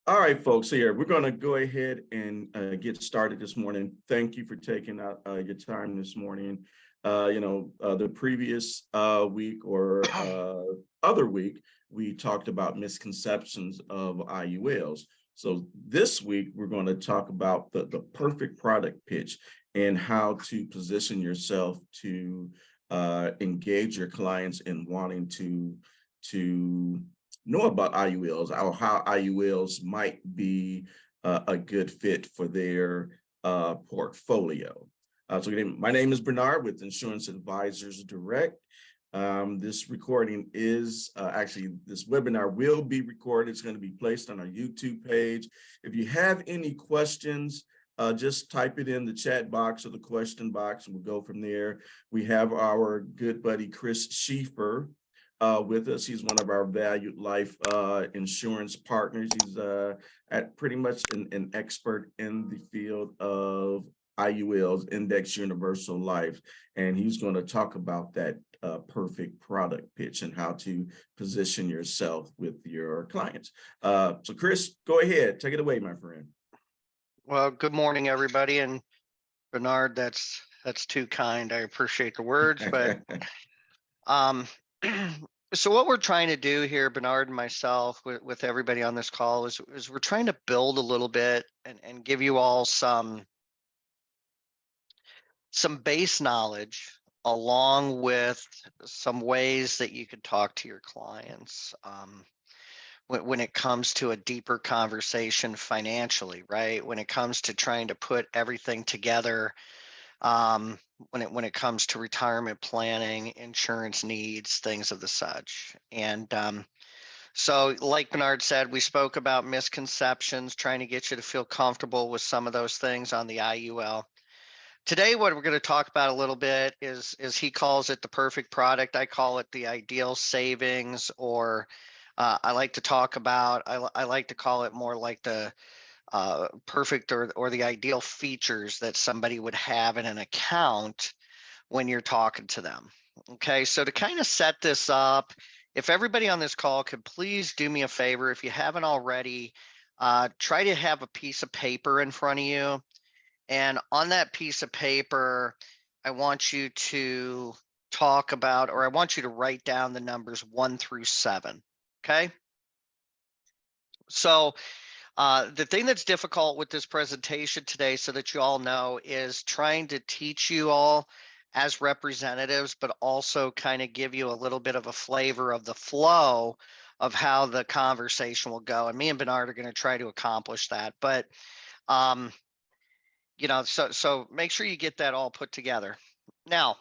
All right, folks, here we're going to go ahead and get started this morning. Thank you for taking out your time this morning. The previous week or other week, we talked about misconceptions of IULs. So this week, we're going to talk about the perfect product pitch and how to position yourself to engage your clients in wanting to know about IULs or how IULs might be a good fit for their portfolio. So again, my name is Bernard with Insurance Advisors Direct. This recording is this webinar will be recorded. It's going to be placed on our YouTube page. If you have any questions, just type it in the chat box or the question box, and we'll go from there. We have our good buddy, Chris Schiefer, with us. He's one of our valued life insurance partners. He's at pretty much an expert in the field of IULs, Index Universal Life, and he's going to talk about that perfect product pitch and how to position yourself with your clients. So Chris, go ahead, take it away, my friend. Well, good morning, everybody. And Bernard, that's too kind. I appreciate the words, but so what we're trying to do here, Bernard and myself, with everybody on this call is we're trying to build a little bit and give you all some base knowledge along with some ways that you could talk to your clients when it comes to a deeper conversation financially, right? When it comes to trying to put everything together, when it comes to retirement planning, insurance needs, things of the such. And so like Bernard said, we spoke about misconceptions, trying to get you to feel comfortable with some of those things on the IUL. Today, what we're going to talk about a little bit is he calls it the perfect product. I call it the ideal savings, or I like to call it more like the perfect or the ideal features that somebody would have in an account when you're talking to them. Okay, so to kind of set this up, if everybody on this call could please do me a favor, if you haven't already, try to have a piece of paper in front of you. And on that piece of paper, I want you to talk about, or I want you to write down the numbers 1 through 7. Okay. So the thing that's difficult with this presentation today, so that you all know, is trying to teach you all as representatives, but also kind of give you a little bit of a flavor of the flow of how the conversation will go. And me and Bernard are going to try to accomplish that. But, so make sure you get that all put together. Now,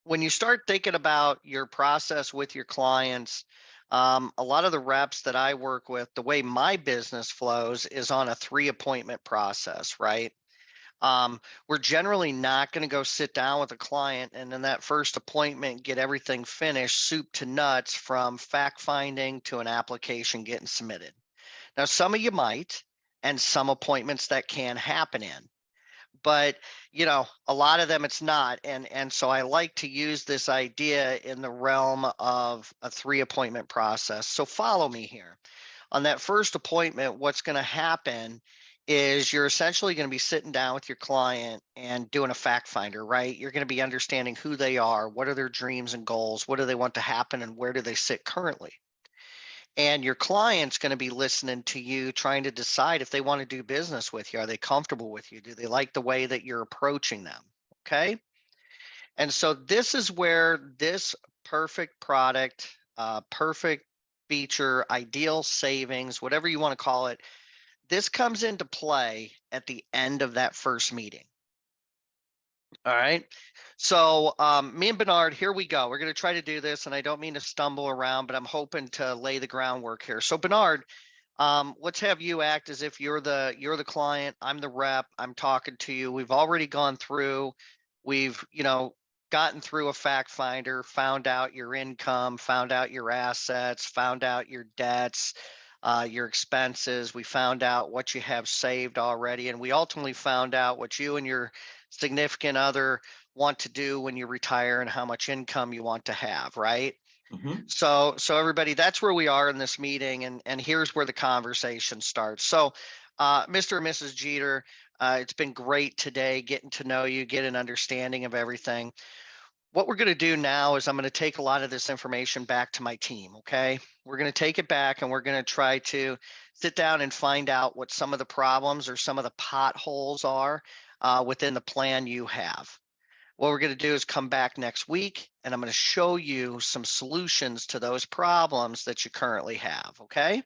when you start thinking about your process with your clients, a lot of the reps that I work with, the way my business flows is on a 3-appointment process, right? We're generally not going to go sit down with a client and in that first appointment get everything finished, soup to nuts, from fact finding to an application getting submitted. Now, some of you might, and some appointments that can happen in. But a lot of them it's not, and so I like to use this idea in the realm of a 3-appointment process. So follow me here. On that first appointment, what's going to happen is you're essentially going to be sitting down with your client and doing a fact finder, right? You're going to be understanding who they are, what are their dreams and goals, what do they want to happen, and where do they sit currently. And your client's going to be listening to you, trying to decide if they want to do business with you. Are they comfortable with you? Do they like the way that you're approaching them? Okay. And so this is where this perfect product, perfect feature, ideal savings, whatever you want to call it, this comes into play at the end of that first meeting. All right. So me and Bernard, here we go. We're going to try to do this, and I don't mean to stumble around, but I'm hoping to lay the groundwork here. So Bernard, let's have you act as if you're the client. I'm the rep. I'm talking to you. We've already gone through. We've gotten through a fact finder, found out your income, found out your assets, found out your debts, your expenses. We found out what you have saved already, and we ultimately found out what you and your significant other want to do when you retire and how much income you want to have, right? Mhm. So everybody, that's where we are in this meeting, and here's where the conversation starts. So, Mr. and Mrs. Jeter, it's been great today getting to know you, get an understanding of everything. What we're going to do now is I'm going to take a lot of this information back to my team. Okay. We're going to take it back and we're going to try to sit down and find out what some of the problems or some of the potholes are within the plan you have. What we're going to do is come back next week and I'm going to show you some solutions to those problems that you currently have. Okay.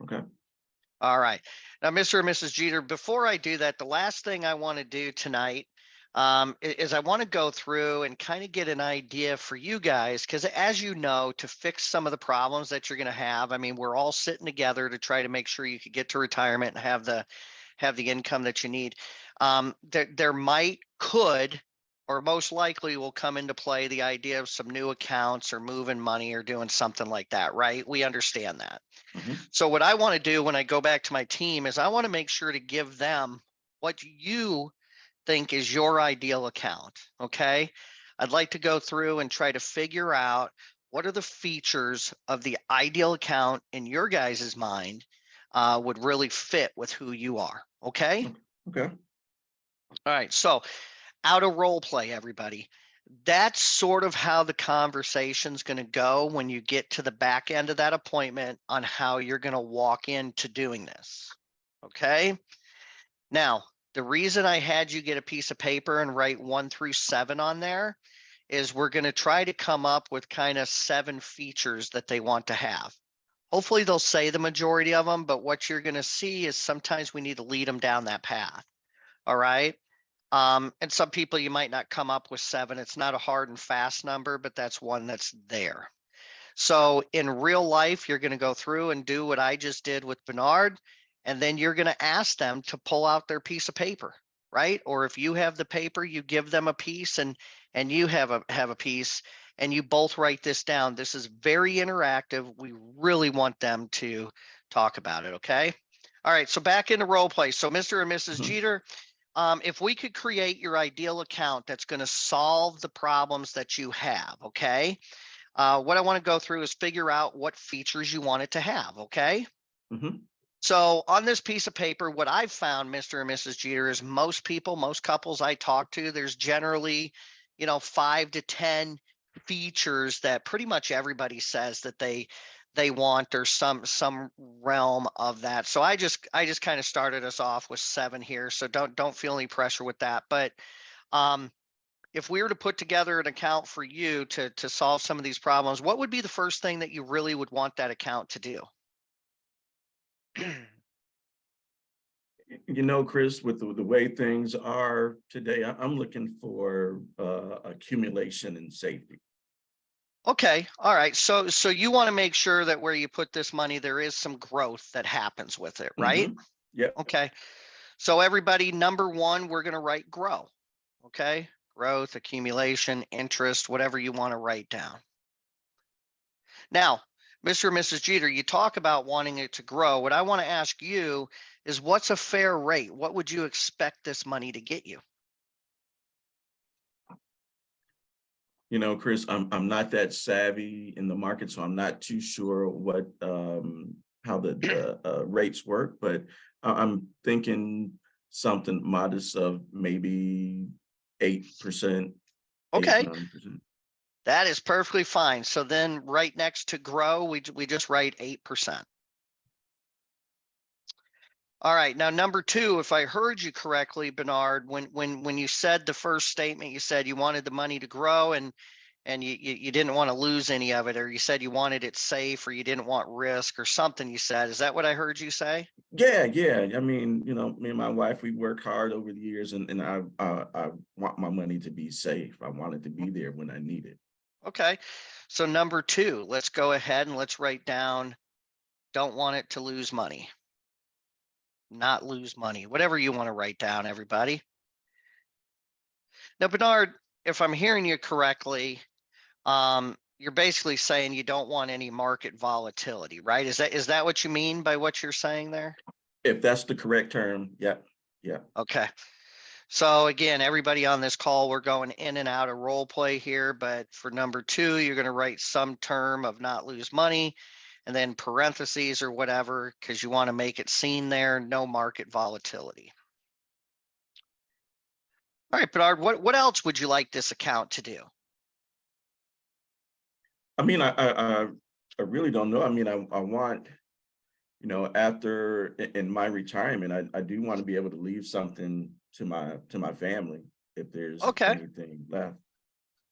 Okay. All right. Now, Mr. and Mrs. Jeter, before I do that, the last thing I want to do tonight is I want to go through and kind of get an idea for you guys, because as you know, to fix some of the problems that you're going to have, I mean, we're all sitting together to try to make sure you could get to retirement and have the income that you need. There could, or most likely will come into play the idea of some new accounts or moving money or doing something like that, right? We understand that. Mhm. So what I want to do when I go back to my team is I want to make sure to give them what you think is your ideal account. Okay. I'd like to go through and try to figure out what are the features of the ideal account in your guys' mind would really fit with who you are. Okay. Okay. All right. So out of role play, everybody. That's sort of how the conversation's going to go when you get to the back end of that appointment on how you're going to walk into doing this. Okay. Now, the reason I had you get a piece of paper and write 1 through 7 on there is we're going to try to come up with kind of 7 features that they want to have. Hopefully, they'll say the majority of them, but what you're going to see is sometimes we need to lead them down that path. All right. And some people you might not come up with 7. It's not a hard and fast number, but that's one that's there. So in real life, you're going to go through and do what I just did with Bernard, and then you're going to ask them to pull out their piece of paper, right? Or if you have the paper, you give them a piece, and you have a piece, and you both write this down. This is very interactive. We really want them to talk about it. Okay. All right. So back into role play. So Mr. and Mrs. Mhm. Jeter, if we could create your ideal account that's going to solve the problems that you have, okay? What I want to go through is figure out what features you want it to have, okay? Mhm. So on this piece of paper, what I've found, Mr. and Mrs. Jeter, is most people, most couples I talk to, there's generally, 5 to 10 features that pretty much everybody says that they want, or some realm of that. So I just kind of started us off with 7 here. So don't feel any pressure with that. But um, if we were to put together an account for you to solve some of these problems, what would be the first thing that you really would want that account to do? Chris, with the way things are today, I'm looking for accumulation and safety. Okay. All right. So you want to make sure that where you put this money, there is some growth that happens with it, right? Hmm. Yep. Okay. So everybody, number 1, we're going to write grow. Okay. Growth, accumulation, interest, whatever you want to write down. Now, Mr. and Mrs. Jeter, you talk about wanting it to grow. What I want to ask you is what's a fair rate? What would you expect this money to get you? Chris, I'm not that savvy in the market, so I'm not too sure what how the rates work, but I'm thinking something modest of maybe 8%, eight, Okay. 9%. That is perfectly fine. So then right next to grow, we just write 8%. All right. Now, number 2, if I heard you correctly, Bernard, when you said the first statement, you said you wanted the money to grow and you didn't want to lose any of it, or you said you wanted it safe, or you didn't want risk or something you said. Is that what I heard you say? Yeah, yeah. I mean, me and my wife, we work hard over the years, and I want my money to be safe. I want it to be there when I need it. Okay. So number 2, let's go ahead and let's write down, don't want it to lose money, not lose money, whatever you want to write down, everybody. Now, Bernard, if I'm hearing you correctly, you're basically saying you don't want any market volatility, right? Is that what you mean by what you're saying there? If that's the correct term, yeah, yeah. Okay. So again, everybody on this call, we're going in and out of role play here, but for number 2, you're going to write some term of not lose money and then parentheses or whatever, because you want to make it seen there, no market volatility. All right, Bernard, what else would you like this account to do? I mean, I really don't know. I mean, I want, after in my retirement, I do want to be able to leave something to my family if there's Okay. anything left.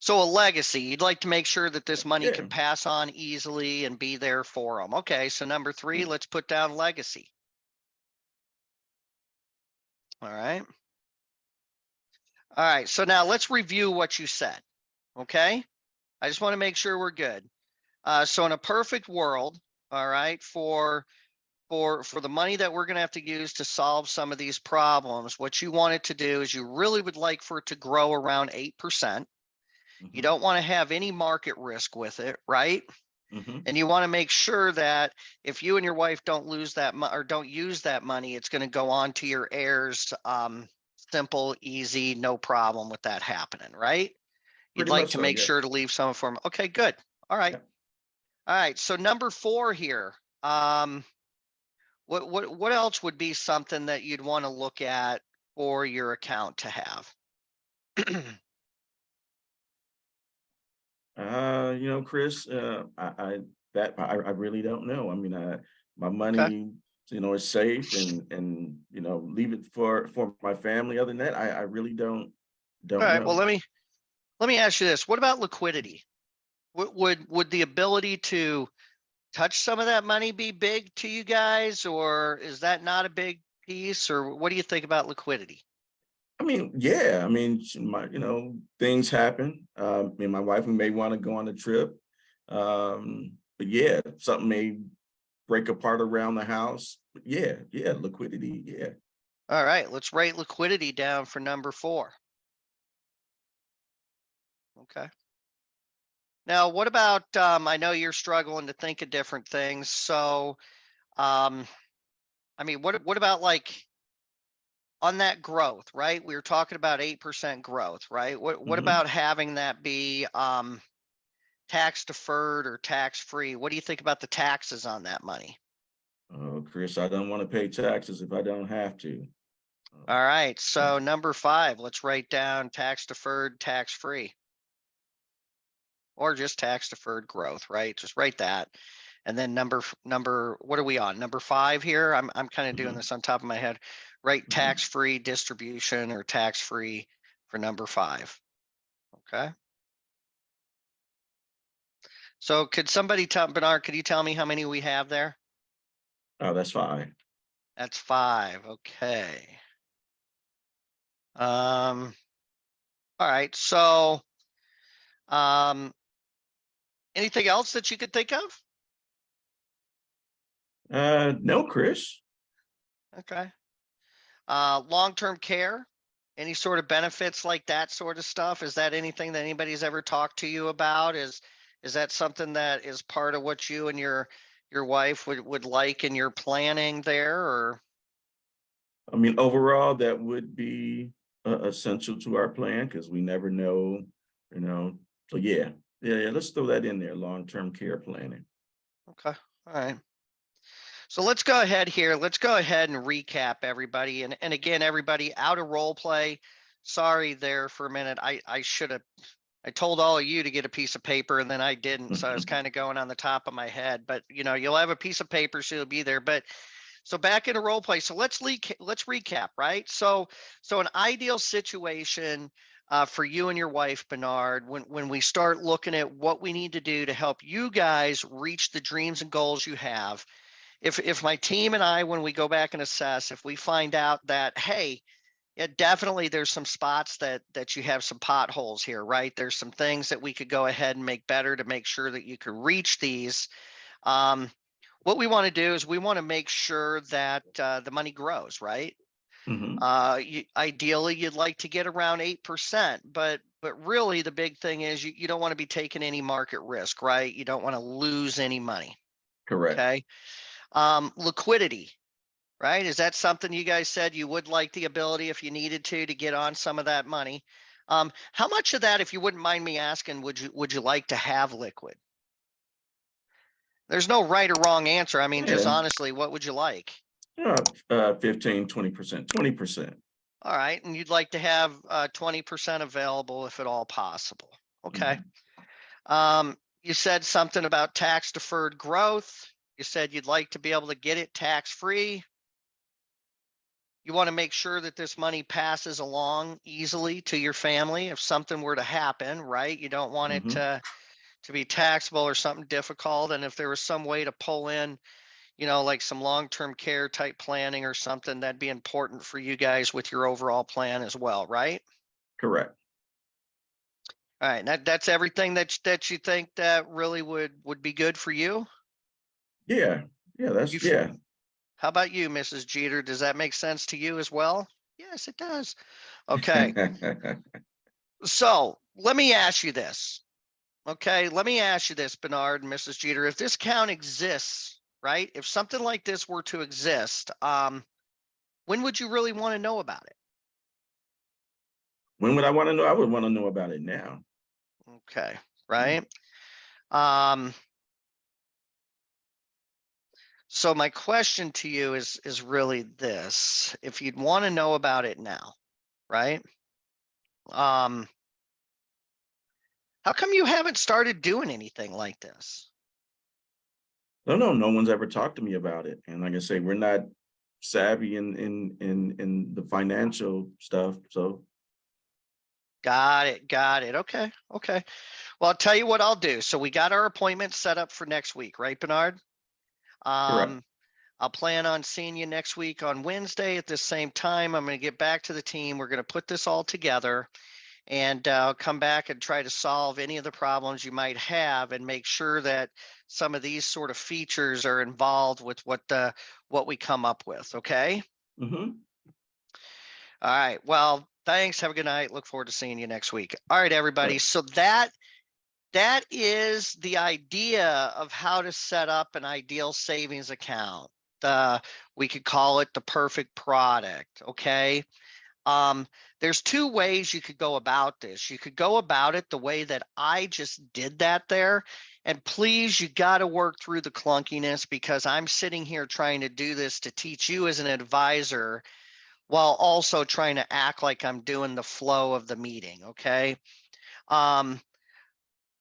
So a legacy, you'd like to make sure that this money Yeah. can pass on easily and be there for them. Okay, so number 3, let's put down legacy. All right. All right, so now let's review what you said, okay? I just want to make sure we're good. So in a perfect world, all right, for the money that we're going to have to use to solve some of these problems, what you want it to do is you really would like for it to grow around 8%. You don't want to have any market risk with it, right? And you want to make sure that if you and your wife don't lose that or don't use that money, it's going to go on to your heirs. Simple, easy, no problem with that happening, right? You'd Pretty like much to so, make yeah. sure to leave some for them. Okay, good. All right. Yeah. All right. So number 4 here. What else would be something that you'd want to look at for your account to have? Chris, I really don't know. I mean, my Okay. money, is safe and leave it for my family. Other than that, I really don't All right. Well, know. let me ask you this. What about liquidity? Would the ability to touch some of that money be big to you guys, or is that not a big piece? Or what do you think about liquidity? I mean, yeah, I mean, things happen. Me and my wife, we may want to go on a trip. But yeah, something may break apart around the house. But yeah, liquidity, yeah. All right, let's write liquidity down for number 4. Okay. Now, what about, I know you're struggling to think of different things. So, I mean, what about like on that growth, right? We were talking about 8% growth, right? What hmm about having that be tax deferred or tax free? What do you think about the taxes on that money? Oh, Chris, I don't want to pay taxes if I don't have to. All Um, right. yeah. So number 5, let's write down tax deferred, tax free, or just tax deferred growth, right? Just write that. And then number, what are we on? Number 5 here. I'm kind of doing Mhm, this on top of my head. Write mhm. tax free distribution or tax free for number 5. Okay. So could somebody tell Bernard, could you tell me how many we have there? Oh, that's fine. That's 5. Okay. Um, all right. So um anything else that you could think of? No, Chris. Okay. Long-term care, any sort of benefits like that sort of stuff? Is that anything that anybody's ever talked to you about? Is that something that is part of what you and your wife would like in your planning there, or I mean, overall, that would be essential to our plan because we never know, you know. So yeah. Let's throw that in there. Long-term care planning. okay. All right. So let's go ahead here. Let's go ahead and recap everybody. And again, everybody out of role play. Sorry there for a minute. I should have I told all of you to get a piece of paper and then I didn't. So I was kind of going on the top of my head. But you'll have a piece of paper, so you'll be there. But so back into role play. So let's recap, right? So an ideal situation for you and your wife, Bernard, when we start looking at what we need to do to help you guys reach the dreams and goals you have. If my team and I, when we go back and assess, if we find out that, hey, yeah, definitely there's some spots that you have some potholes here, right? There's some things that we could go ahead and make better to make sure that you can reach these. Um, what we want to do is we want to make sure that the money grows, right? hmm Ideally, you'd like to get around 8%, but really the big thing is you don't want to be taking any market risk, right? You don't want to lose any money. Correct. Okay. Liquidity. right? Is that something you guys said you would like the ability, if you needed to get on some of that money? How much of that, if you wouldn't mind me asking, would you like to have liquid? There's no right or wrong answer. I mean, just Yeah, honestly, what would you like? 15, 20%, 20%. All right, and you'd like to have 20% available if at all possible. Okay. Mhm. You said something about tax deferred growth. You said you'd like to be able to get it tax free. You want to make sure that this money passes along easily to your family if something were to happen, right? You don't want it Mhm. to be taxable or something difficult. And if there was some way to pull in, like some long-term care type planning or something, that'd be important for you guys with your overall plan as well, right? Correct. All right, that's everything that you think that really would be good for you. Yeah. Yeah, You, that's yeah. how about you, Mrs. Jeter? Does that make sense to you as well? Yes, it does. Okay, so let me ask you this. Okay, let me ask you this, Bernard and Mrs. Jeter. If this account exists, right? If something like this were to exist, when would you really want to know about it? When would I want to know? I would want to know about it now. Okay, Yeah. right. Um, so my question to you is really this: if you'd want to know about it now, right? Um, how come you haven't started doing anything like this? No one's ever talked to me about it. And like I say, we're not savvy in the financial stuff. So Got it. Got it. Okay. Okay. Well, I'll tell you what I'll do. So we got our appointment set up for next week, right, Bernard? correct. Um, I'll plan on seeing you next week on Wednesday at the same time. I'm going to get back to the team. We're going to put this all together and come back and try to solve any of the problems you might have and make sure that some of these sort of features are involved with what we come up with. Okay. Hmm. All right. Well, thanks. Have a good night. Look forward to seeing you next week. All right, everybody. Right. So that is the idea of how to set up an ideal savings account. We could call it the perfect product. Okay. Um, there's two ways you could go about this. You could go about it the way that I just did that there. And please, you got to work through the clunkiness because I'm sitting here trying to do this to teach you as an advisor while also trying to act like I'm doing the flow of the meeting. Okay. Um,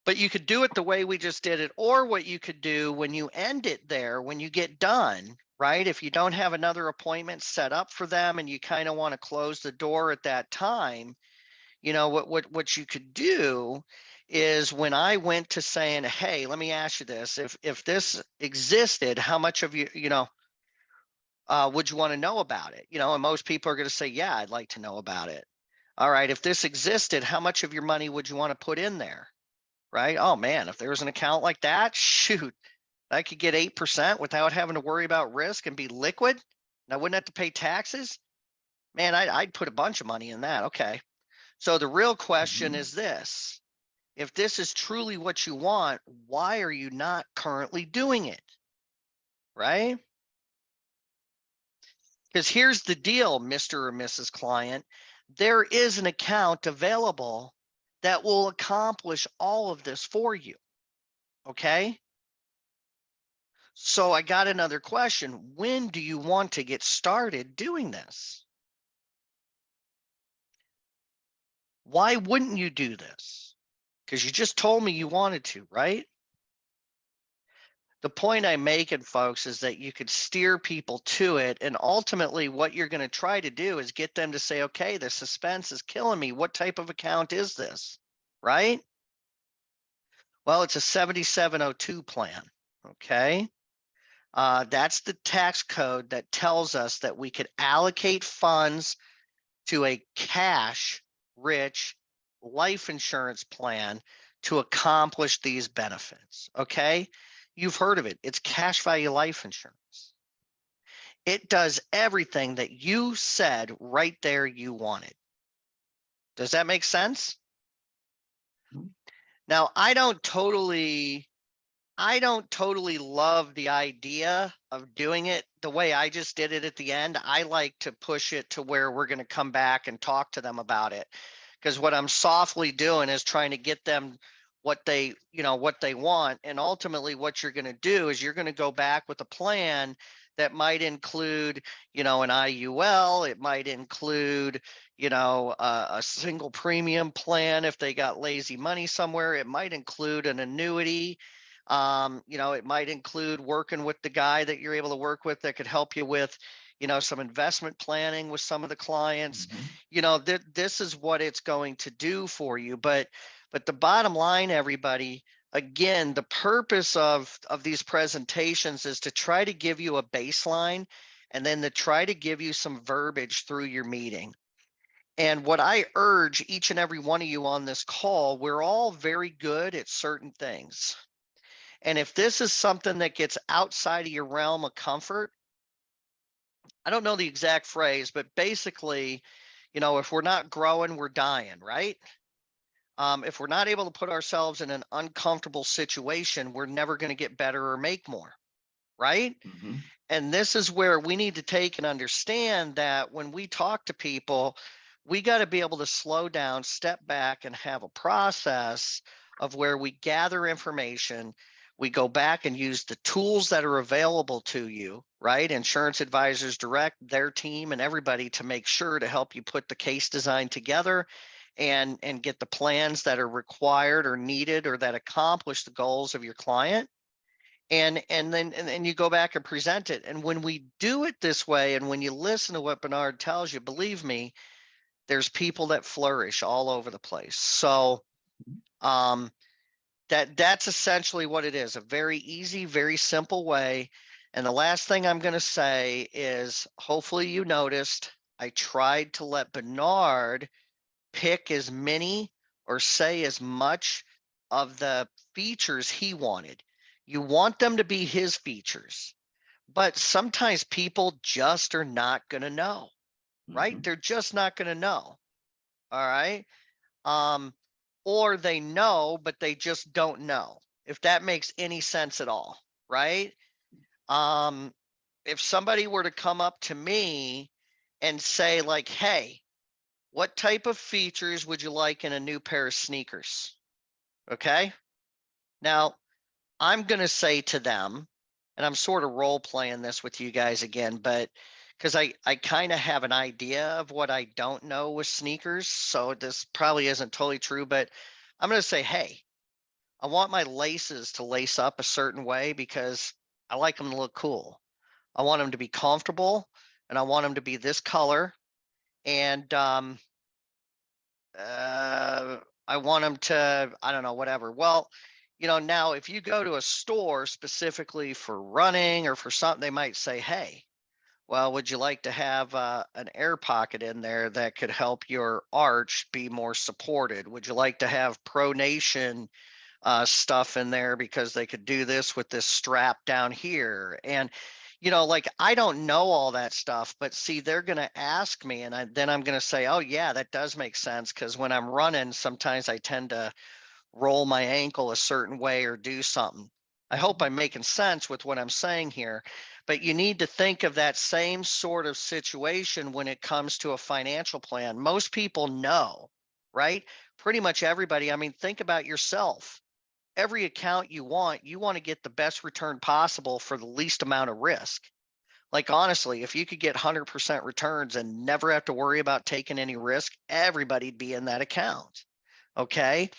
but you could do it the way we just did it, or what you could do when you end it there, when you get done, right? If you don't have another appointment set up for them and you kind of want to close the door at that time, what you could do is when I went to saying, hey, let me ask you this. If this existed, how much of would you want to know about it? And most people are going to say, yeah, I'd like to know about it. All right. If this existed, how much of your money would you want to put in there? Right? Oh man, if there was an account like that, shoot, I could get 8% without having to worry about risk and be liquid. And I wouldn't have to pay taxes. Man, I'd put a bunch of money in that. Okay. So the real question Hmm. is this. If this is truly what you want, why are you not currently doing it? Right? Because here's the deal, Mr. or Mrs. Client. There is an account available that will accomplish all of this for you. Okay. So I got another question. When do you want to get started doing this? Why wouldn't you do this? Because you just told me you wanted to, right? The point I'm making, folks, is that you could steer people to it. And ultimately, what you're going to try to do is get them to say, okay, the suspense is killing me. What type of account is this? Right? Well, it's a 7702 plan. Okay. That's the tax code that tells us that we could allocate funds to a cash rich life insurance plan to accomplish these benefits. Okay. You've heard of it. It's cash value life insurance. It does everything that you said right there you wanted. Does that make sense? Now, I don't totally love the idea of doing it the way I just did it at the end. I like to push it to where we're going to come back and talk to them about it. Because what I'm softly doing is trying to get them what they, what they want. And ultimately what you're going to do is you're going to go back with a plan that might include, an IUL. It might include, a single premium plan if they got lazy money somewhere. It might include an annuity. It might include working with the guy that you're able to work with that could help you with, some investment planning with some of the clients. This is what it's going to do for you. But the bottom line, everybody, again, the purpose of these presentations is to try to give you a baseline and then to try to give you some verbiage through your meeting. And what I urge each and every one of you on this call, we're all very good at certain things. And if this is something that gets outside of your realm of comfort, I don't know the exact phrase, but basically, if we're not growing, we're dying, right? If we're not able to put ourselves in an uncomfortable situation, we're never going to get better or make more, right? Mm-hmm. And this is where we need to take and understand that when we talk to people, we got to be able to slow down, step back, and have a process of where we gather information. We go back and use the tools that are available to you, right? Insurance Advisors Direct, their team, and everybody to make sure to help you put the case design together and get the plans that are required or needed or that accomplish the goals of your client. And then you go back and present it. And when we do it this way, and when you listen to what Bernard tells you, believe me, there's people that flourish all over the place. So that's essentially what it is, a very easy, very simple way. And the last thing I'm going to say is, hopefully you noticed, I tried to let Bernard pick as many or say as much of the features he wanted. You want them to be his features, but sometimes people just are not going to know, right? Mm-hmm. They're just not going to know. All right. Or they know, but they just don't know, if that makes any sense at all, right? If somebody were to come up to me and say, like, hey, what type of features would you like in a new pair of sneakers? Okay. Now, I'm going to say to them, and I'm sort of role playing this with you guys again, but because I kind of have an idea of what I don't know with sneakers. So this probably isn't totally true, but I'm going to say, hey, I want my laces to lace up a certain way because I like them to look cool. I want them to be comfortable and I want them to be this color. And I want them to, I don't know, whatever. Well, now if you go to a store specifically for running or for something, they might say, hey, well, would you like to have an air pocket in there that could help your arch be more supported? Would you like to have pronation stuff in there because they could do this with this strap down here? And, like I don't know all that stuff, but see, they're going to ask me and then I'm going to say, oh, yeah, that does make sense. Because when I'm running, sometimes I tend to roll my ankle a certain way or do something. I hope I'm making sense with what I'm saying here, but you need to think of that same sort of situation when it comes to a financial plan. Most people know, right? Pretty much everybody. I mean, think about yourself. Every account you want to get the best return possible for the least amount of risk. Like, honestly, if you could get 100% returns and never have to worry about taking any risk, everybody'd be in that account. Okay.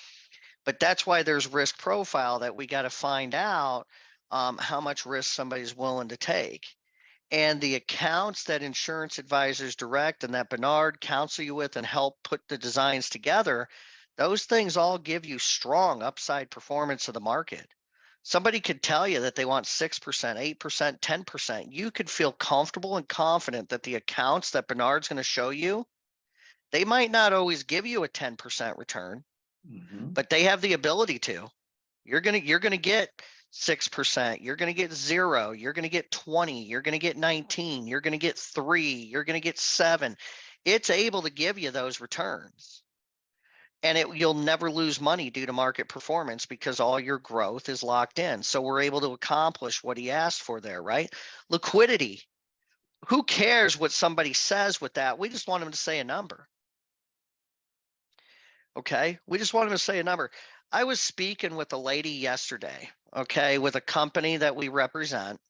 But that's why there's risk profile that we got to find out how much risk somebody's willing to take. And the accounts that Insurance Advisors Direct and that Bernard counsel you with and help put the designs together, those things all give you strong upside performance of the market. Somebody could tell you that they want 6%, 8%, 10%. You could feel comfortable and confident that the accounts that Bernard's going to show you, they might not always give you a 10% return, but they have the ability to. You're gonna get 6%. You're gonna get 0. You're gonna get 20. You're gonna get 19. You're gonna get 3. You're gonna get 7. It's able to give you those returns. and you'll never lose money due to market performance because all your growth is locked in. So we're able to accomplish what he asked for there, right? Liquidity. Who cares what somebody says with that? We just want them to say a number. Okay. We just want them to say a number. I was speaking with a lady yesterday, okay, with a company that we represent.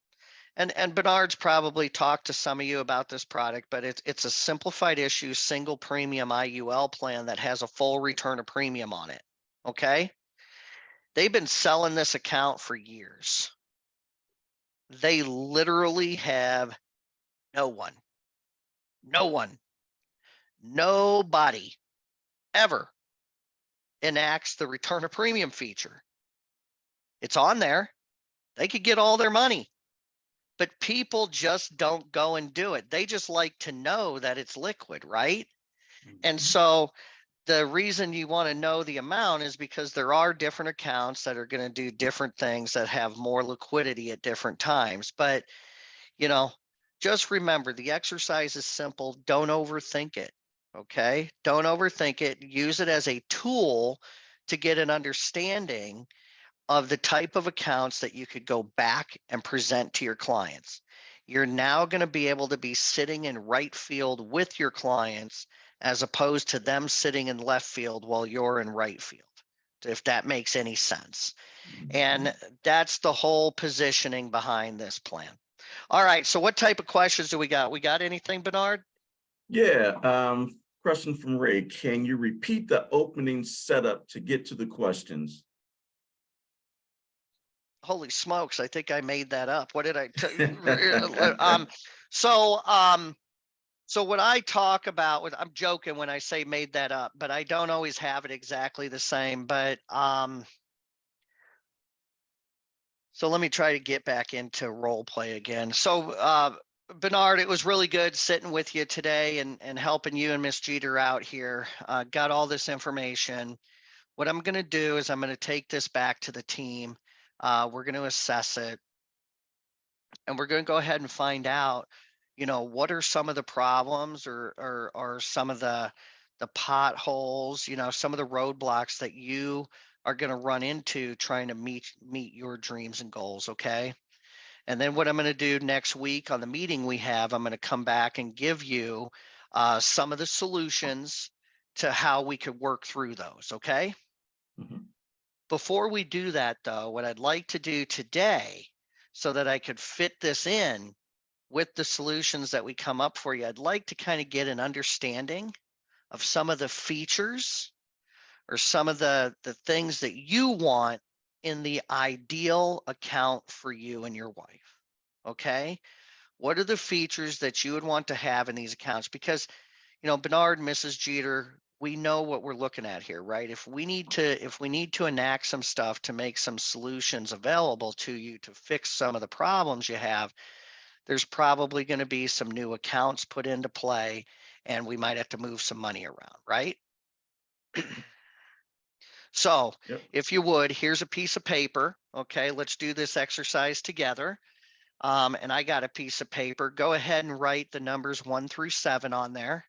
And Bernard's probably talked to some of you about this product, but it's a simplified issue, single premium IUL plan that has a full return of premium on it. Okay. They've been selling this account for years. They literally have no one, nobody ever enacts the return of premium feature. It's on there. They could get all their money, but people just don't go and do it. They just like to know that it's liquid, right? And so the reason you want to know the amount is because there are different accounts that are going to do different things that have more liquidity at different times. But, just remember the exercise is simple. Don't overthink it. Okay. Don't overthink it. Use it as a tool to get an understanding of the type of accounts that you could go back and present to your clients. You're now going to be able to be sitting in right field with your clients as opposed to them sitting in left field while you're in right field, if that makes any sense. And that's the whole positioning behind this plan. All right. So what type of questions do we got? We got anything, Bernard? Yeah. Question from Ray. Can you repeat the opening setup to get to the questions? Holy smokes, I think I made that up. What did I tell you? So what I talk about with, I'm joking when I say made that up, but I don't always have it exactly the same. But so let me try to get back into role play again. So Bernard, it was really good sitting with you today and helping you and Miss Jeter out here. Got all this information. What I'm going to do is I'm going to take this back to the team. We're going to assess it, and we're going to go ahead and find out, what are some of the problems or some of the potholes, some of the roadblocks that you are going to run into trying to meet your dreams and goals. Okay. And then what I'm going to do next week on the meeting we have, I'm going to come back and give you some of the solutions to how we could work through those. Okay. Mhm. Before we do that, though, what I'd like to do today so that I could fit this in with the solutions that we come up for you, I'd like to kind of get an understanding of some of the features or some of the things that you want in the ideal account for you and your wife. Okay. What are the features that you would want to have in these accounts? Because, Bernard and Mrs. Jeter, we know what we're looking at here, right? If we need to enact some stuff to make some solutions available to you to fix some of the problems you have, there's probably going to be some new accounts put into play, and we might have to move some money around, right? So Yep. if you would, here's a piece of paper. Okay, let's do this exercise together. And I got a piece of paper. Go ahead and write the numbers 1 through 7 on there.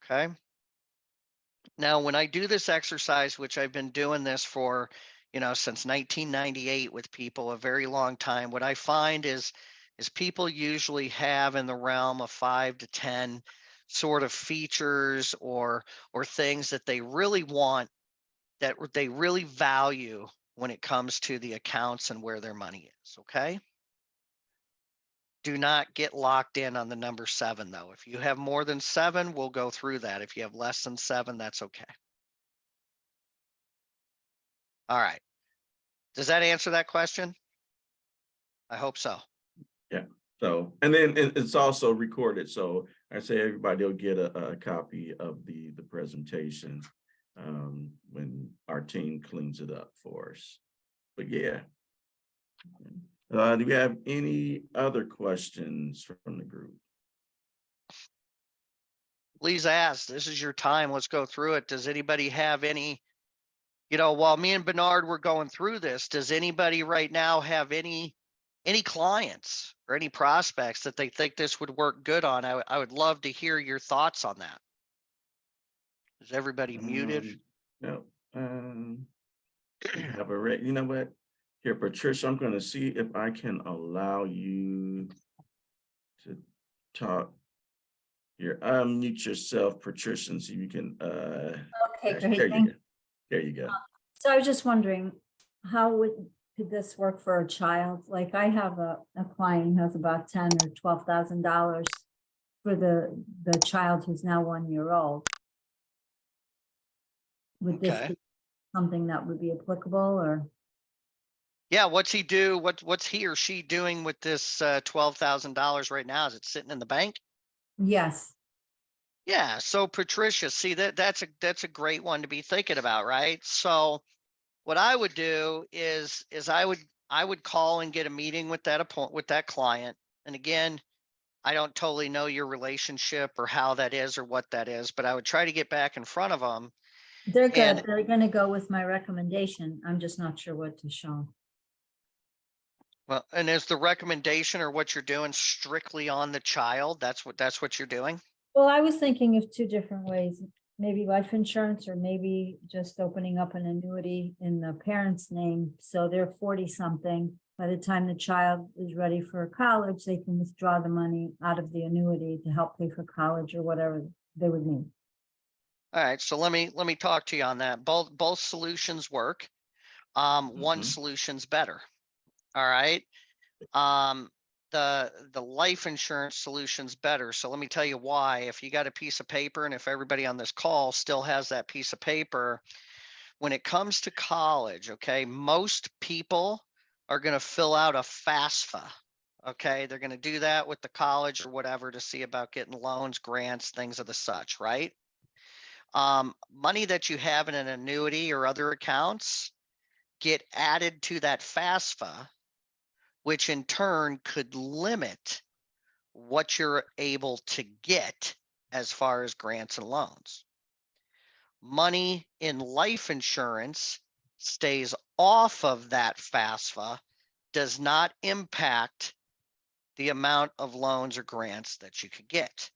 Okay. Now, when I do this exercise, which I've been doing this for, since 1998 with people, a very long time, what I find is people usually have in the realm of 5 to 10 sort of features or things that they really want, that they really value when it comes to the accounts and where their money is. Okay. Do not get locked in on the number 7, though. If you have more than 7, we'll go through that. If you have less than 7, that's okay. All right. Does that answer that question? I hope so. Yeah. So, and then it's also recorded. So I say everybody will get a copy of the presentation when our team cleans it up for us. But yeah. Do we have any other questions from the group? Please ask. This is your time. Let's go through it. Does anybody have any, while me and Bernard were going through this, does anybody right now have any clients or any prospects that they think this would work good on? I would love to hear your thoughts on that. Is everybody muted? No. We have a you know what? Here, Patricia, I'm going to see if I can allow you to talk. Here, unmute yourself, Patricia, and see if you can. Okay, there great. you go. There you go. So I was just wondering, how could this work for a child? Like I have a client who has about $10,000 or $12,000 for the child who's now 1 year old. Would this Okay. be something that would be applicable, or? Yeah, what's he do? What's he or she doing with this $12,000 right now? Is it sitting in the bank? Yes. Yeah. So Patricia, see that's a great one to be thinking about, right? So what I would do is I would call and get a meeting with that client. And again, I don't totally know your relationship or how that is or what that is, but I would try to get back in front of them. They're good. And They're going to go with my recommendation. I'm just not sure what to show. well, and is the recommendation or what you're doing strictly on the child? That's what you're doing? Well, I was thinking of two different ways, maybe life insurance or maybe just opening up an annuity in the parent's name. So they're 40 something. By the time the child is ready for college, they can withdraw the money out of the annuity to help pay for college or whatever they would need. All right. So let me talk to you on that. Both solutions work. One solution's better. All right. The life insurance solution's better. So let me tell you why. If you got a piece of paper, and if everybody on this call still has that piece of paper, when it comes to college, okay, most people are going to fill out a FAFSA. Okay, they're going to do that with the college or whatever to see about getting loans, grants, things of the such, right? Money that you have in an annuity or other accounts get added to that FAFSA, which in turn could limit what you're able to get as far as grants and loans. Money in life insurance stays off of that FAFSA, does not impact the amount of loans or grants that you could get.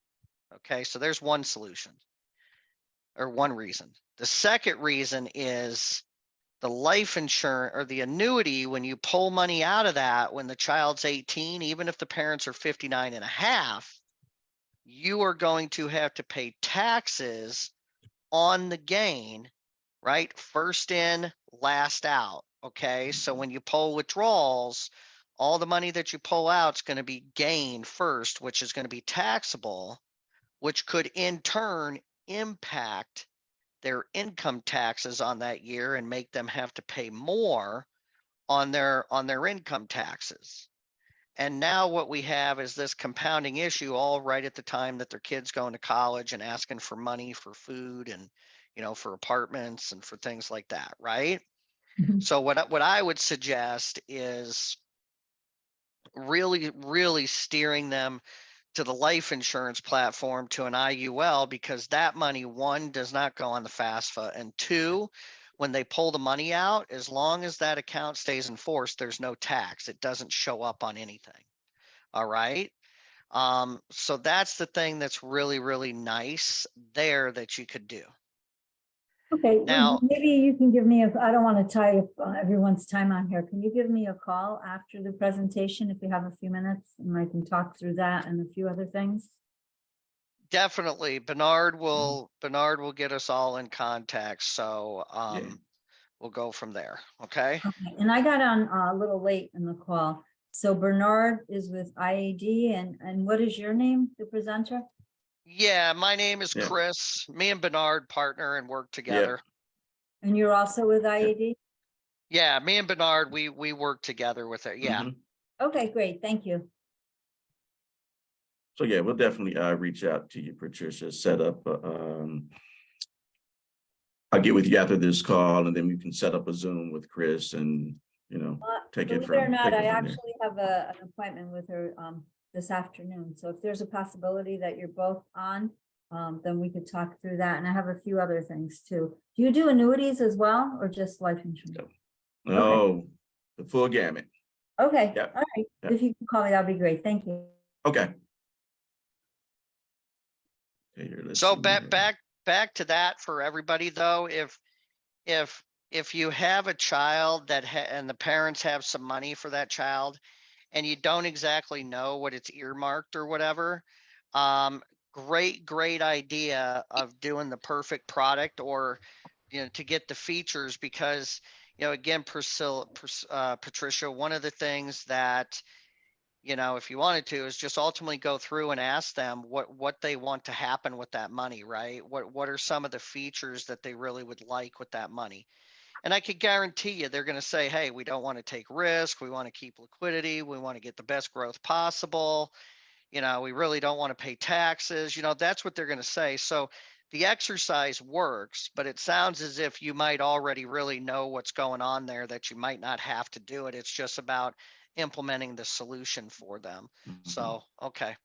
Okay, so there's one solution or one reason. The second reason is the life insurance or the annuity, when you pull money out of that, when the child's 18, even if the parents are 59 and a half, you are going to have to pay taxes on the gain, right? First in, last out. Okay. So when you pull withdrawals, all the money that you pull out is going to be gain first, which is going to be taxable, which could in turn impact their income taxes on that year and make them have to pay more on their income taxes. And now what we have is this compounding issue all right at the time that their kids going to college and asking for money for food and, you know, for apartments and for things like that, right? Mhm. So what I would suggest is really steering them to the life insurance platform, to an IUL, because that money, one, does not go on the FAFSA, and two, when they pull the money out, as long as that account stays in force, there's no tax. It doesn't show up on anything. All right. So that's the thing that's really nice there that you could do. Okay, Now, maybe you can give me I don't want to tie up everyone's time on here. Can you give me a call after the presentation if you have a few minutes, and I can talk through that and a few other things? definitely Bernard will get us all in contact. So we'll go from there. Okay. Okay, and I got on a little late in the call. So Bernard is with IAD, and what is your name, the presenter? Yeah, my name is Yeah. Chris. Me and Bernard partner and work Yeah. together. And you're also with IAD? Yeah, me and Bernard, we work together with it. Yeah. Okay, great. Thank you. So yeah, we'll definitely reach out to you, Patricia. Set up. I'll get with you after this call, and then we can set up a Zoom with Chris, and take it Believe from. it or not, I there. actually have an appointment with her this afternoon. So if there's a possibility that you're both on, then we could talk through that. And I have a few other things too. Do you do annuities as well, or just life insurance? No, the full gamut. Okay. Yep. All right. Yep. If you can call me, that'd be great. Thank you. Okay. Here, let's So see back back to that for everybody though, if you have a child and the parents have some money for that child and you don't exactly know what it's earmarked or whatever, great idea of doing the perfect product, or to get the features, because again, Patricia, one of the things that if you wanted to, is just ultimately go through and ask them what they want to happen with that money, right? What are some of the features that they really would like with that money? And I could guarantee you they're going to say, hey, we don't want to take risk. We want to keep liquidity. We want to get the best growth possible. We really don't want to pay taxes. That's what they're going to say. So the exercise works, but it sounds as if you might already really know what's going on there, that you might not have to do it. It's just about implementing the solution for them. So, okay.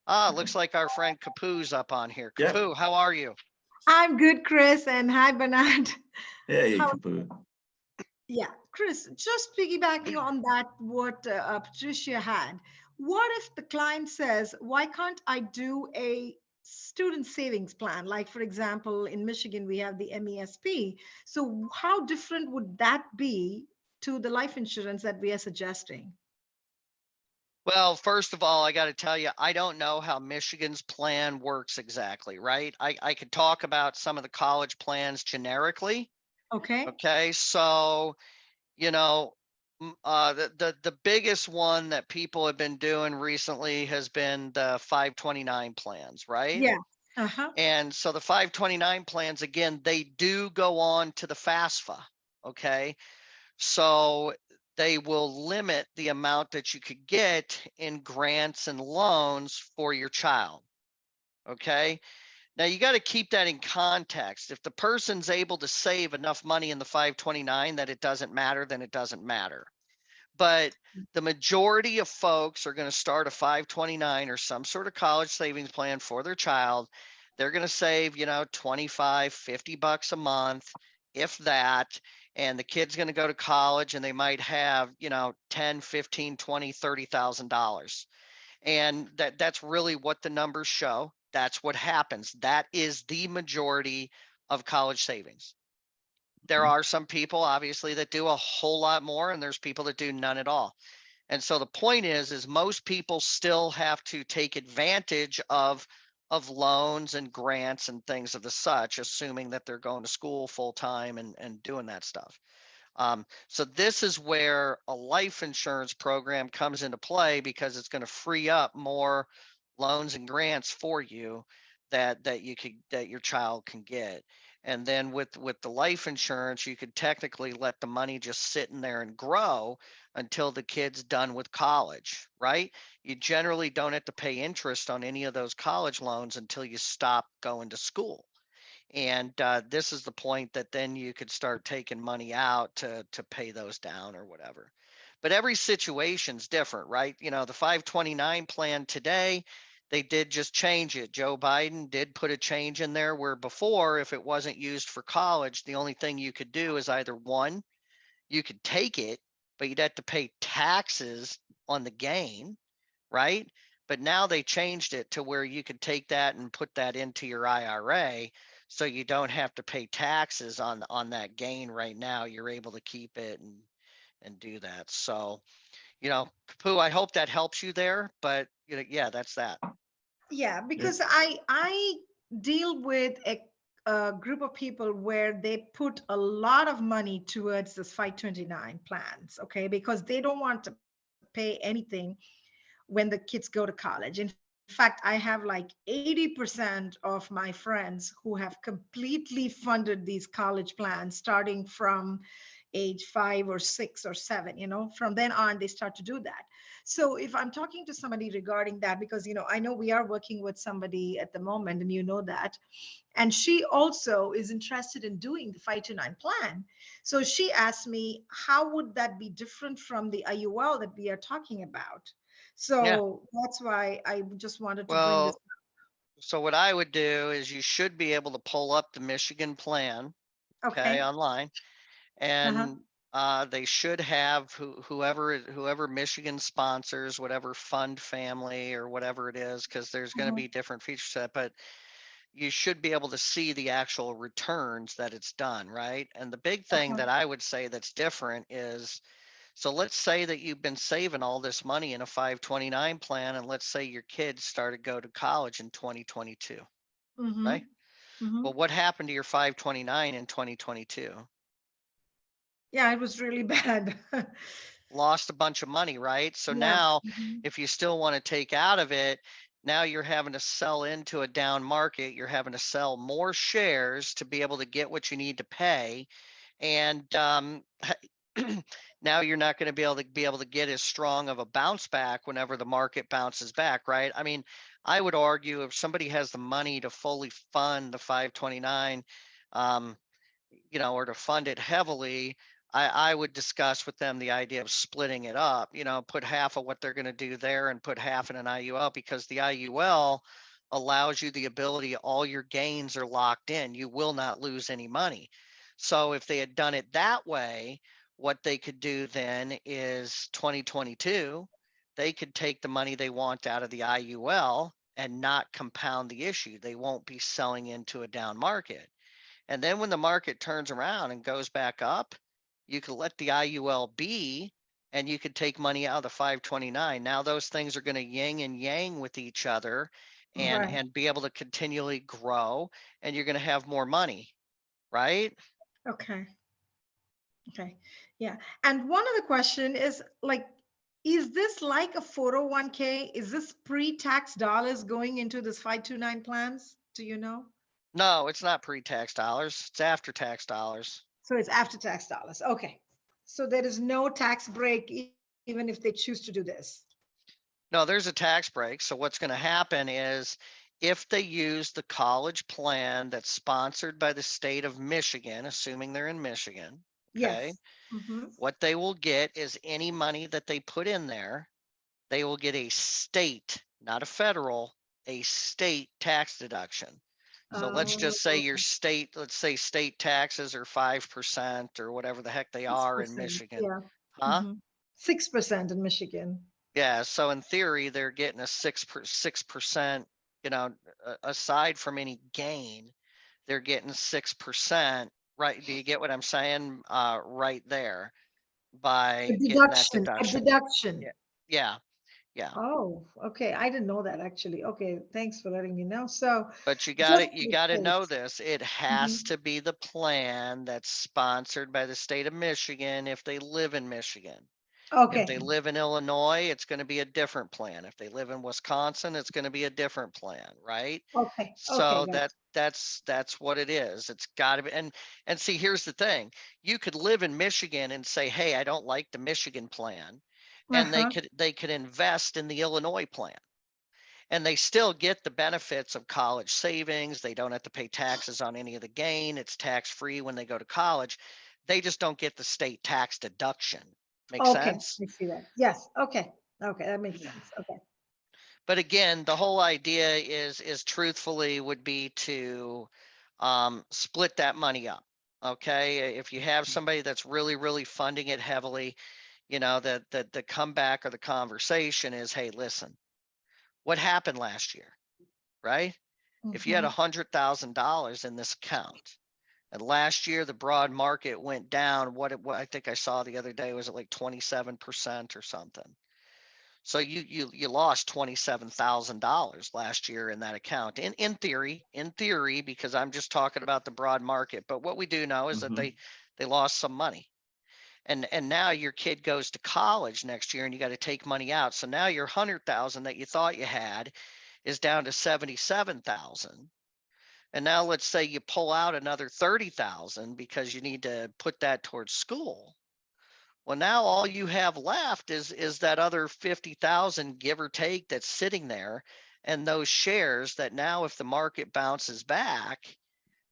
Looks like our friend Kapu's up on here. Yeah. Kapu, how are you? I'm good, Chris, and hi, Bernard. Hey, How- Kapu. Yeah, Chris, just piggybacking on that, what Patricia had. What if the client says, why can't I do a student savings plan? Like, for example, in Michigan, we have the MESP. So how different would that be to the life insurance that we are suggesting? Well, first of all, I got to tell you, I don't know how Michigan's plan works exactly, right? I could talk about some of the college plans generically. Okay. Okay, so the biggest one that people have been doing recently has been the 529 plans, right? Yeah. Uh-huh. And so the 529 plans, again, they do go on to the FAFSA. Okay, so they will limit the amount that you could get in grants and loans for your child. Okay. Now you got to keep that in context. If the person's able to save enough money in the 529 that it doesn't matter, then it doesn't matter. But the majority of folks are going to start a 529 or some sort of college savings plan for their child. They're going to save, 25, 50 bucks a month, if that. And the kid's going to go to college and they might have, 10, 15, 20, $30,000. And that's really what the numbers show. That's what happens. That is the majority of college savings. There are some people obviously that do a whole lot more, and there's people that do none at all. And so the point is most people still have to take advantage of loans and grants and things of the such, assuming that they're going to school full time and doing that stuff. So this is where a life insurance program comes into play, because it's going to free up more loans and grants for you that your child can get. And then with the life insurance, you could technically let the money just sit in there and grow until the kid's done with college, right? You generally don't have to pay interest on any of those college loans until you stop going to school. And this is the point that then you could start taking money out to pay those down or whatever. But every situation's different, right? The 529 plan today, they did just change it. Joe Biden did put a change in there, where before, if it wasn't used for college, the only thing you could do is either one, you could take it, but you'd have to pay taxes on the gain, right? But now they changed it to where you could take that and put that into your IRA, so you don't have to pay taxes on that gain right now. You're able to keep it and do that. So, Kapu, I hope that helps you there, but yeah, that's that. Yeah, because I deal with a group of people where they put a lot of money towards this 529 plans, okay, because they don't want to pay anything when the kids go to college. In fact, I have like 80% of my friends who have completely funded these college plans starting from age 5 or 6 or 7. From then on they start to do that. So if I'm talking to somebody regarding that, because I know we are working with somebody at the moment, and that, and she also is interested in doing the 529 plan. So she asked me, how would that be different from the IUL that we are talking about? So that's why I just wanted to bring this Well, so what I would do is, you should be able to pull up the Michigan plan, up. Okay. online, and they should have whoever Michigan sponsors, whatever fund family or whatever it is, because there's going to be different feature set. But you should be able to see the actual returns that it's done, right? And the big thing Uh-huh. that I would say that's different is, so let's say that you've been saving all this money in a 529 plan, and let's say your kids started to go to college in 2022, Mm-hmm. right? Mm-hmm. Well, what happened to your 529 in 2022? Yeah, it was really bad. Lost a bunch of money, right? So Yeah. now, Mhm. if you still want to take out of it, now you're having to sell into a down market. You're having to sell more shares to be able to get what you need to pay. And now you're not going to be able to get as strong of a bounce back whenever the market bounces back, right? I mean, I would argue if somebody has the money to fully fund the 529, or to fund it heavily, I would discuss with them the idea of splitting it up, put half of what they're going to do there and put half in an IUL, because the IUL allows you the ability, all your gains are locked in. You will not lose any money. So if they had done it that way, what they could do then is 2022, they could take the money they want out of the IUL and not compound the issue. They won't be selling into a down market. And then when the market turns around and goes back up, you could let the IUL be, and you could take money out of the 529. Now those things are going to yin and yang with each other, and Right. be able to continually grow, and you're going to have more money, right? Okay. Okay. Yeah. And one other question is like, is this like a 401k? Is this pre-tax dollars going into this 529 plans? Do you know? No, it's not pre-tax dollars. It's after-tax dollars. So it's after tax dollars. Okay. So there is no tax break even if they choose to do this. No, there's a tax break. So what's going to happen is, if they use the college plan that's sponsored by the state of Michigan, assuming they're in Michigan, okay, Yes. Mhm. what they will get is any money that they put in there, they will get a state, not a federal, a state tax deduction. So let's just say your Okay. state, let's say state taxes are 5% or whatever the heck they are in 6%. Michigan. Yeah. Huh? Mhm. 6% in Michigan. Yeah. So in theory, they're getting a 6%, aside from any gain, they're getting 6%. Right. Do you get what I'm saying? Right there, A by getting that deduction, a deduction. deduction. Yeah. Yeah. Yeah. Oh, okay. I didn't know that actually. Okay, thanks for letting me know. So But just you in got to know case. this. It has Mhm. to be the plan that's sponsored by the state of Michigan if they live in Michigan. If they Okay, live in Illinois, it's going to be a different plan. If they live in Wisconsin, it's going to be a different plan, right? okay, okay, So gotcha. that's what it is. It's got to be. And see, here's the thing. You could live in Michigan and say, "Hey, I don't like the Michigan plan." And Uh-huh. they could invest in the Illinois plan, and they still get the benefits of college savings. They don't have to pay taxes on any of the gain. It's tax free when they go to college. They just don't get the state tax deduction. Make Okay, sense? I see that. Yes, okay. Okay, that makes sense. Okay. But again, the whole idea is truthfully would be to split that money up. Okay, if you have somebody that's really funding it heavily, that the comeback or the conversation is, hey, listen, what happened last year, right? If you had Mhm. $100,000 in this account, and last year the broad market went down, what I think I saw the other day was it like 27% or something. So you lost $27,000 last year in that account. In theory, because I'm just talking about the broad market. But what we do know is that Mhm. they lost some money. And now your kid goes to college next year, and you got to take money out. So now your 100,000 that you thought you had is down to 77,000. And now let's say you pull out another 30,000 because you need to put that towards school. Well, now all you have left is that other 50,000, give or take, that's sitting there, and those shares that now, if the market bounces back,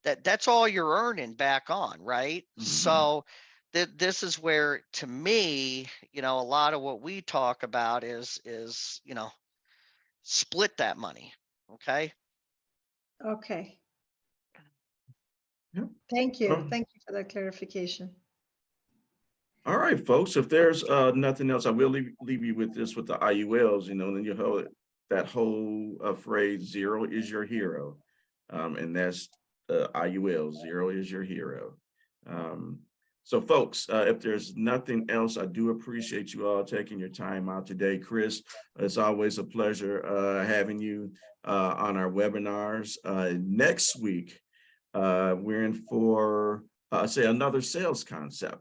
that's all you're earning back on, right? Mhm. So this is where, to me, a lot of what we talk about is split that money. Okay. Okay. Yeah. Thank you. Well, Thank you for that clarification. all right, folks. If there's nothing else, I will leave you with this with the IULs. And then you hold that whole phrase, zero is your hero. And that's IUL, zero is your hero. So folks, if there's nothing else, I do appreciate you all taking your time out today. Chris, it's always a pleasure having you on our webinars. Next week, we're in for, say, another sales concept,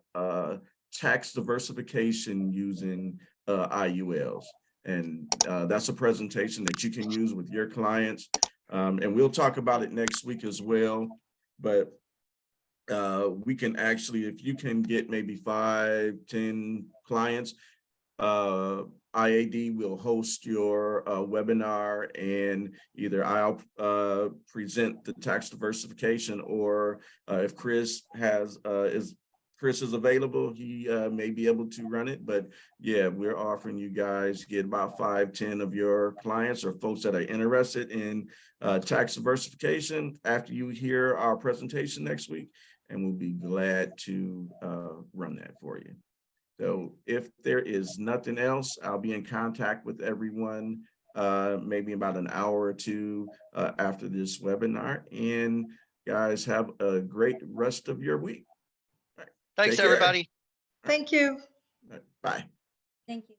tax diversification using IULs. And that's a presentation that you can use with your clients. And we'll talk about it next week as well. But we can actually, if you can get maybe 5-10 clients, IAD will host your webinar, and either I'll present the tax diversification, or if Chris is available, he may be able to run it. But yeah, we're offering you guys get about 5-10 of your clients or folks that are interested in tax diversification after you hear our presentation next week, and we'll be glad to run that for you. So if there is nothing else, I'll be in contact with everyone maybe about an hour or two after this webinar. And guys, have a great rest of your week. Thanks, everybody. Thank you. Bye. Thank you.